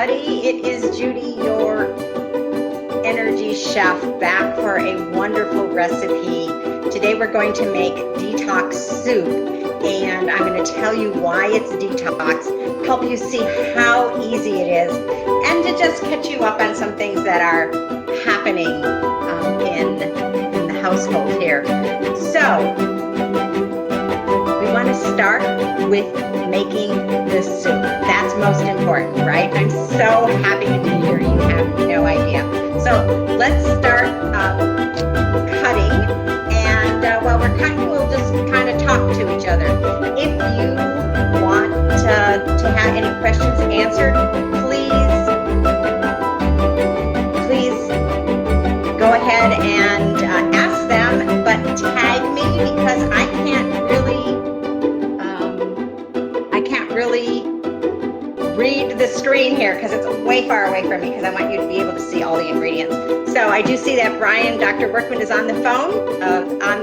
everybody. It is Judy, your energy chef, back for a wonderful recipe. Today we're going to make detox soup, and I'm going to tell you why it's detox, help you see how easy it is, and to just catch you up on some things that are happening in the household here. So we want to start with making the soup. That's most important, right? I'm so happy to be here. You have no idea. So let's start cutting. And while we're cutting, we'll just kind of talk to each other. If you want to have any questions answered, please go ahead and ask them, but tag me because I can't really read the screen here because it's way far away from me because I want you to be able to see all the ingredients. So I do see that Brian, Dr. Workman, is on the phone, on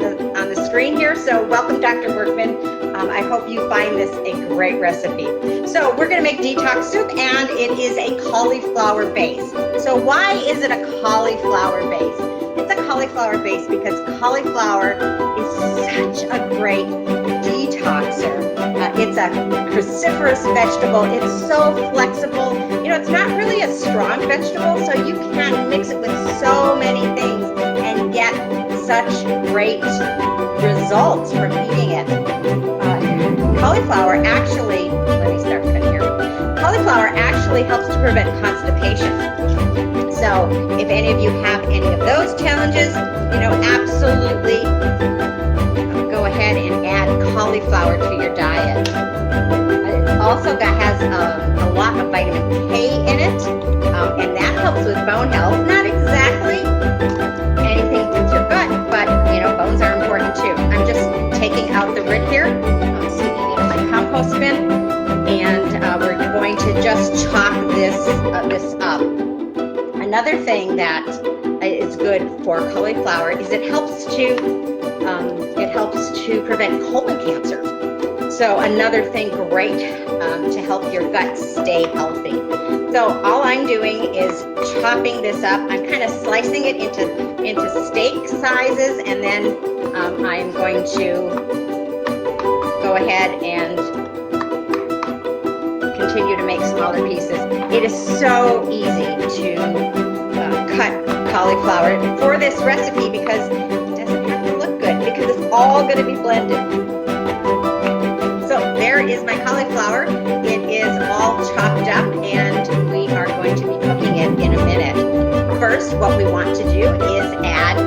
the screen here. So welcome, Dr. Workman. I hope you find this a great recipe. So we're going to make detox soup, and it is a cauliflower base. So why is it a cauliflower base? It's a cauliflower base because cauliflower is such a great detoxer. It's a cruciferous vegetable. It's so flexible. You know, it's not really a strong vegetable, so you can mix it with so many things and get such great results from eating it. Cauliflower actually, let me start cutting here. Cauliflower actually helps to prevent constipation. So if any of you have any of those challenges, you know, absolutely go ahead and add cauliflower to your diet. It also has a lot of vitamin K in it, and that helps with bone health. Not exactly anything with your gut, but you know, bones are important too. I'm just taking out the root here. I'm sticking it in my compost bin, and we're going to just chop this up. Another thing that is good for cauliflower is it helps to prevent colon cancer. So another thing great to help your gut stay healthy. So all I'm doing is chopping this up. I'm kind of slicing it into steak sizes, and then I'm going to go ahead and continue to make smaller pieces. It is so easy to cut cauliflower for this recipe because it doesn't have to look good because it's all going to be blended. So there is my cauliflower. It is all chopped up, and we are going to be cooking it in a minute. First, what we want to do is add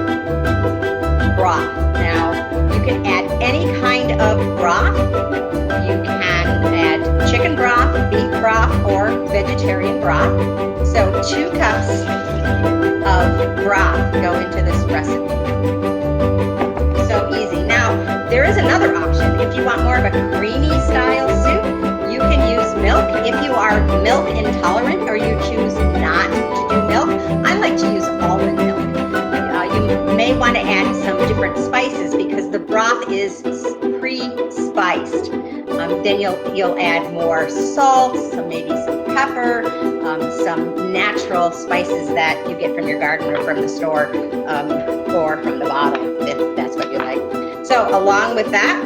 broth. Now, you can add any kind of broth. You can add chicken broth, beef broth, or vegetarian broth. So 2 cups of broth go into this recipe. So easy. Now, there is another option. If you want more of a creamy style soup, you can use milk. If you are milk intolerant or you choose not to do milk, I like to use almond milk. You may want to add some different spices because the broth is pre-spiced. Then you'll add more salt, maybe some pepper, some natural spices that you get from your garden or from the store, or from the bottle, if that's what you like. So along with that,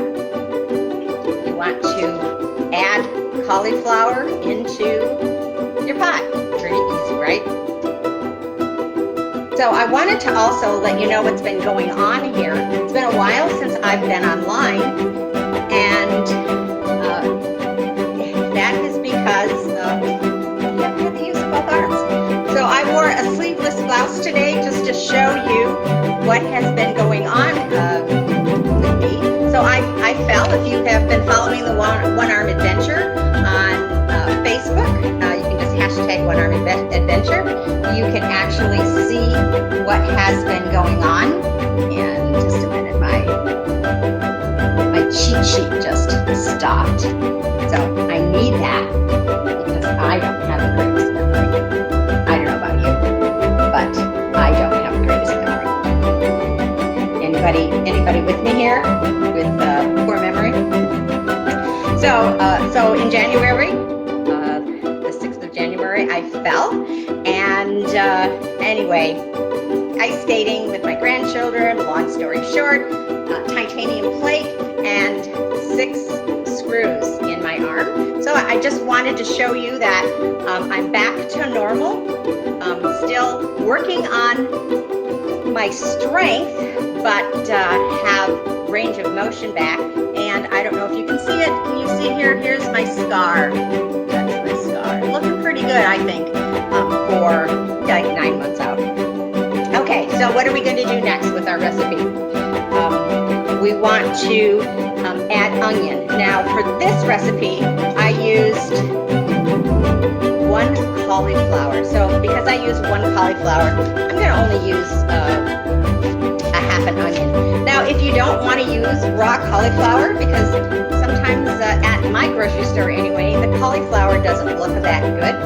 you want to add cauliflower into your pot. Pretty easy, right? So I wanted to also let you know what's been going on here. It's been a while since I've been online, and that is because you have to use both arms. So I wore a sleeveless blouse today just to show you what has been going on with me. So I fell. If you have been following the One Arm Adventure on Facebook, you can just hashtag One Arm Adventure. You can actually see what has been going on. And just a minute, my cheat sheet just stopped. So I need that because I don't have the greatest memory. I don't know about you, but I don't have the greatest memory. Anybody with me here with poor memory? So in January, the 6th of January, I I fell. And anyway, ice skating with my grandchildren, long story short, titanium plate and 6 screws in my arm. So I just wanted to show you that I'm back to normal. Still working on my strength, but have range of motion back. And I don't know if you can see it. Can you see it here? Here's my scar. That's my scar. Looking pretty good, I think, for like 9 months out. Okay, so what are we going to do next with our recipe? We want to add onion. Now, for this recipe, I used 1 cauliflower. So because I used 1 cauliflower, I'm going to only use a half an onion. Now, if you don't want to use raw cauliflower, because sometimes at my grocery store anyway, the cauliflower doesn't look that good,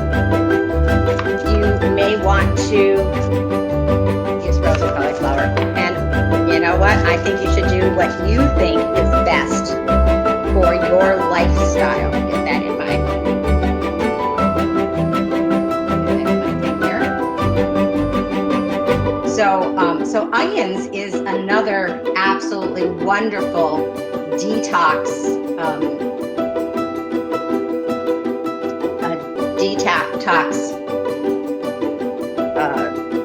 you may want to use frozen cauliflower. And you know what? I think you should do what you think is best for your lifestyle. Get that in mind. So onions is another absolutely wonderful detox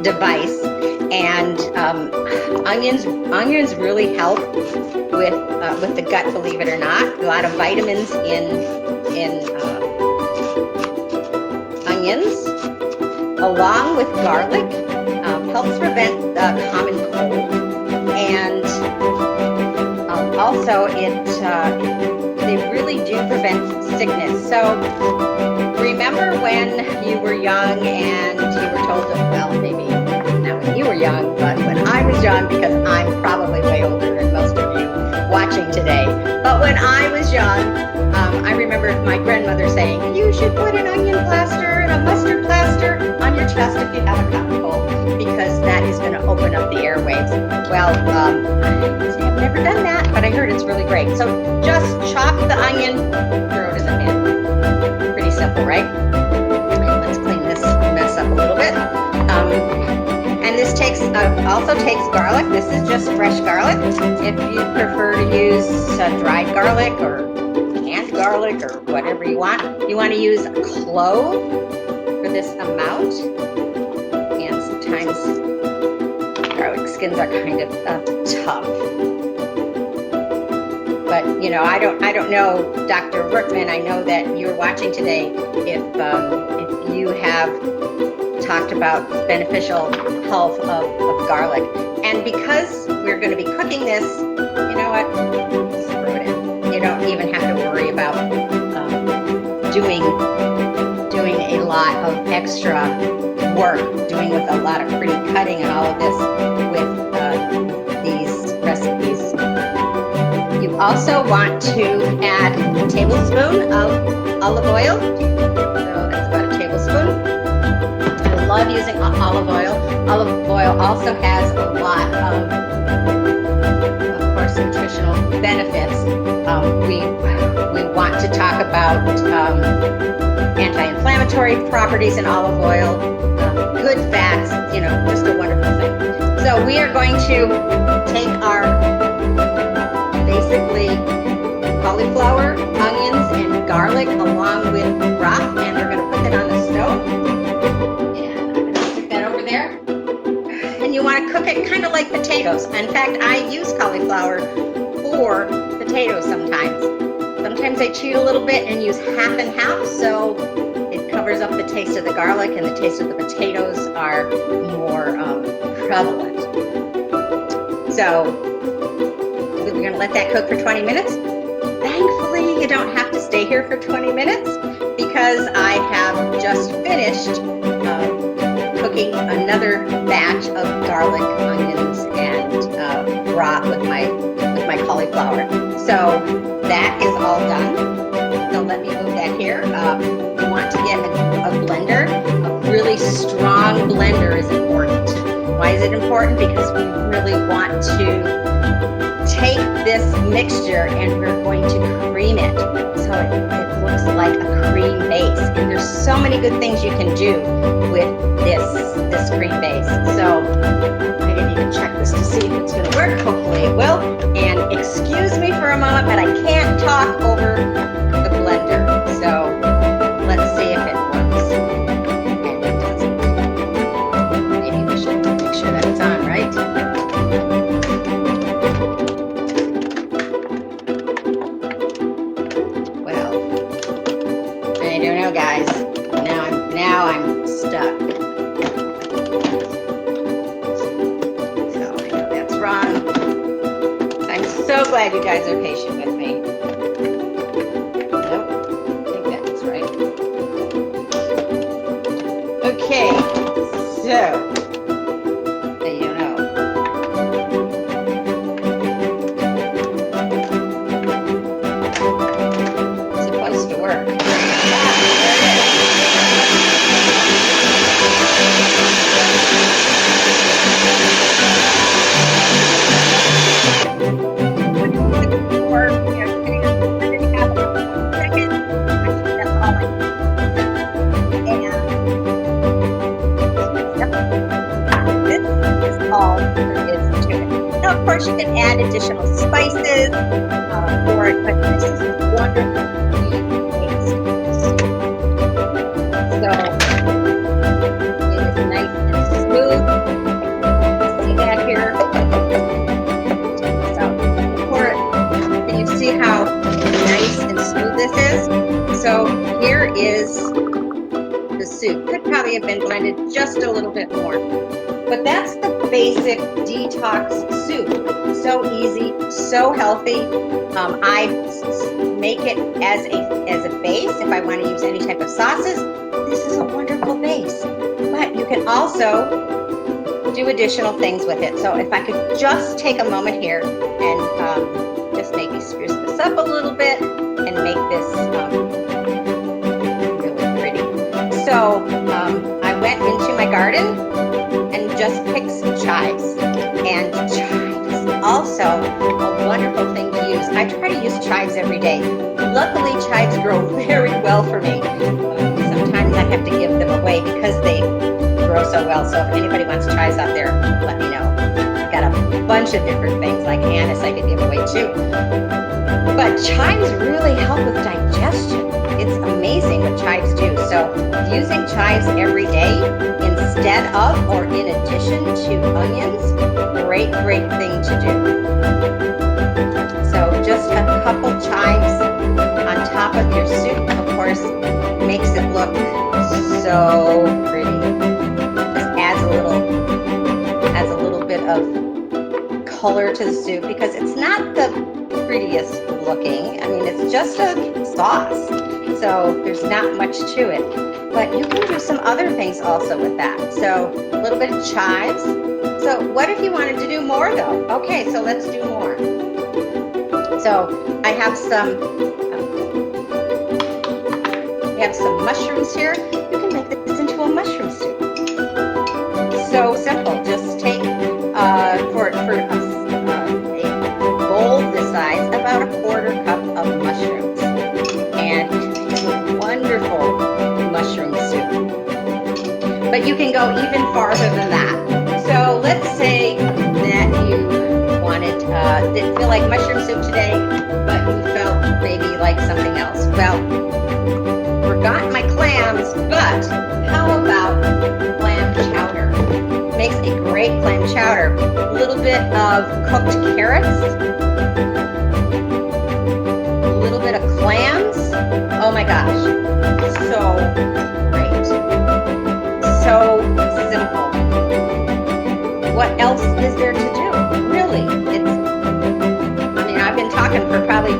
device, and onions really help with the gut, believe it or not. A lot of vitamins in onions, along with garlic. Helps prevent common cold, and also they really do prevent sickness. So remember when you were young and you were told, well, maybe not when you were young, but when I was young, because I'm probably way older than most of you watching today. But when I was young, I remember my grandmother saying, you should put an onion plaster and a mustard plaster on your chest if you have a common cold, because that is going to open up the airways. Well, I've never done that, but I heard it's really great. So just chop the onion, throw it in the pan. Pretty simple, right? Let's clean this mess up a little bit. And this also takes garlic. This is just fresh garlic. If you prefer to use dried garlic or canned garlic or whatever you want to use a clove for this amount. And sometimes garlic skins are kind of tough. But you know, I don't know, Dr. Workman. I know that you're watching today. If you have talked about beneficial health of garlic, and because we're going to be cooking this, you know what? Just throw it in. You don't even have to worry about doing a lot of extra work, doing with a lot of pretty cutting and all of this with these recipes. You also want to add a tablespoon of olive oil. So that's about a tablespoon. I love using olive oil. Olive oil also has a lot of course, nutritional benefits. We want to talk about anti-inflammatory properties in olive oil, good fats, you know, just a wonderful thing. So we are going to take our basically cauliflower, onions, and garlic along with broth, and we're going to put that on the stove. And I'm going to stick that over there. And you want to cook it kind of like potatoes. In fact, I use cauliflower for potatoes sometimes. Sometimes I cheat a little bit and use half and half, so it covers up the taste of the garlic and the taste of the potatoes are more prevalent. So we're going to let that cook for 20 minutes. Thankfully, you don't have to stay here for 20 minutes because I have just finished cooking another batch of garlic, onions, and broth with my cauliflower. So that is all done. So let me move that here. You want to get a blender. A really strong blender is important. Why is it important? Because we really want to take this mixture and we're going to cream it so it looks like a cream base. And there's so many good things you can do with this green base. So I didn't even check this to see if it's going to work. Hopefully it will. And excuse me for a moment, but I can't talk over the blender. So let's see if it works. And it doesn't. Maybe we should make sure that it's on, right? Well, I don't know, guys. Now I'm stuck. So I know that's wrong. I'm so glad you guys are patient with me. Nope, I think that's right. Okay, so you know. It's supposed to work. Of course, you can add additional spices for it, but this is wonderful. So it is nice and smooth. See that here? So pour it. Can you see how nice and smooth this is? So here is the soup. Could probably have been blended just a little bit more. But that's the basic detox soup. So easy, so healthy. I make it as a base if I want to use any type of sauces. This is a wonderful base. But you can also do additional things with it. So if I could just take a moment here and just maybe spruce this up a little bit and make this really pretty. So I went into my garden and just pick some chives. And chives, also a wonderful thing to use. I try to use chives every day. Luckily, chives grow very well for me. Sometimes I have to give them away because they grow so well. So if anybody wants chives out there, let me know. I've got a bunch of different things like anise I could give away too. But chives really help with digestion. It's amazing what chives do. So using chives every day instead of or in addition to onions, great thing to do. So just a couple chives on top of your soup, of course, makes it look so pretty. Just adds a little bit of color to the soup because it's not the prettiest looking. I mean, it's just a sauce. So there's not much to it, but you can do some other things also with that. So a little bit of chives. So what if you wanted to do more though? Okay, so let's do more. So I have some mushrooms here. You can make this into a mushroom soup. So simple. Just take for a bowl this size, about a quarter cup of mushrooms, and wonderful mushroom soup. But you can go even farther than that. So let's say that you didn't feel like mushroom soup today, but you felt maybe like something else. Well, forgot my clams, but how about clam chowder? Makes a great clam chowder. A little bit of cooked carrots, a little bit of clams. Oh my gosh, so great. So simple. What else is there to do? Really, I've been talking for probably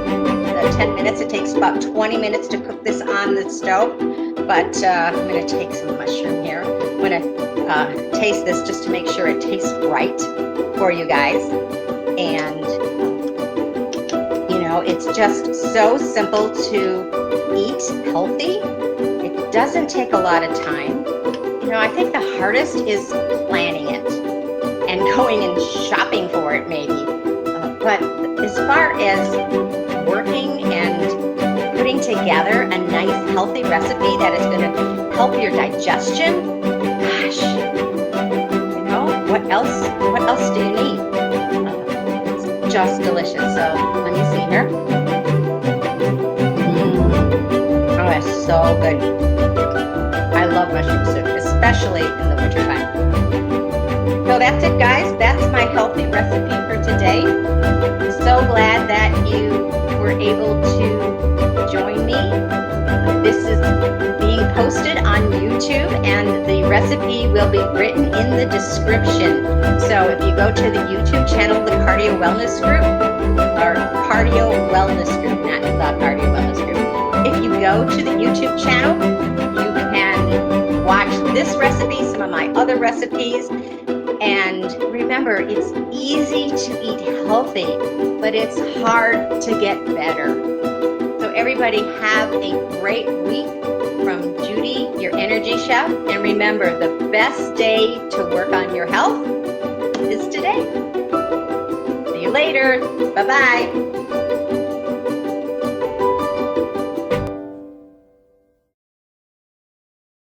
10 minutes. It takes about 20 minutes to cook this on the stove, but I'm going to take some mushroom here. I'm going to taste this just to make sure it tastes right for you guys. And, it's just so simple to eat healthy. It doesn't take a lot of time. I think the hardest is planning it and going and shopping for it maybe. But as far as working and putting together enough nice, healthy recipe that is going to help your digestion. Gosh, you know, what else do you need? It's just delicious. So let me see here. Oh, it's so good. I love mushroom soup, especially in the wintertime. So that's it, guys. That's my healthy recipe for today. I'm so glad that you were able to join me. This is being posted on YouTube, and the recipe will be written in the description. So if you go to the YouTube channel, the Cardio Wellness Group, or Cardio Wellness Group, not the Cardio Wellness Group. If you go to the YouTube channel, you can watch this recipe, some of my other recipes. And remember, it's easy to eat healthy, but it's hard to get better. So everybody have a great week from Judy, your energy chef. And remember, the best day to work on your health is today. See you later. Bye-bye.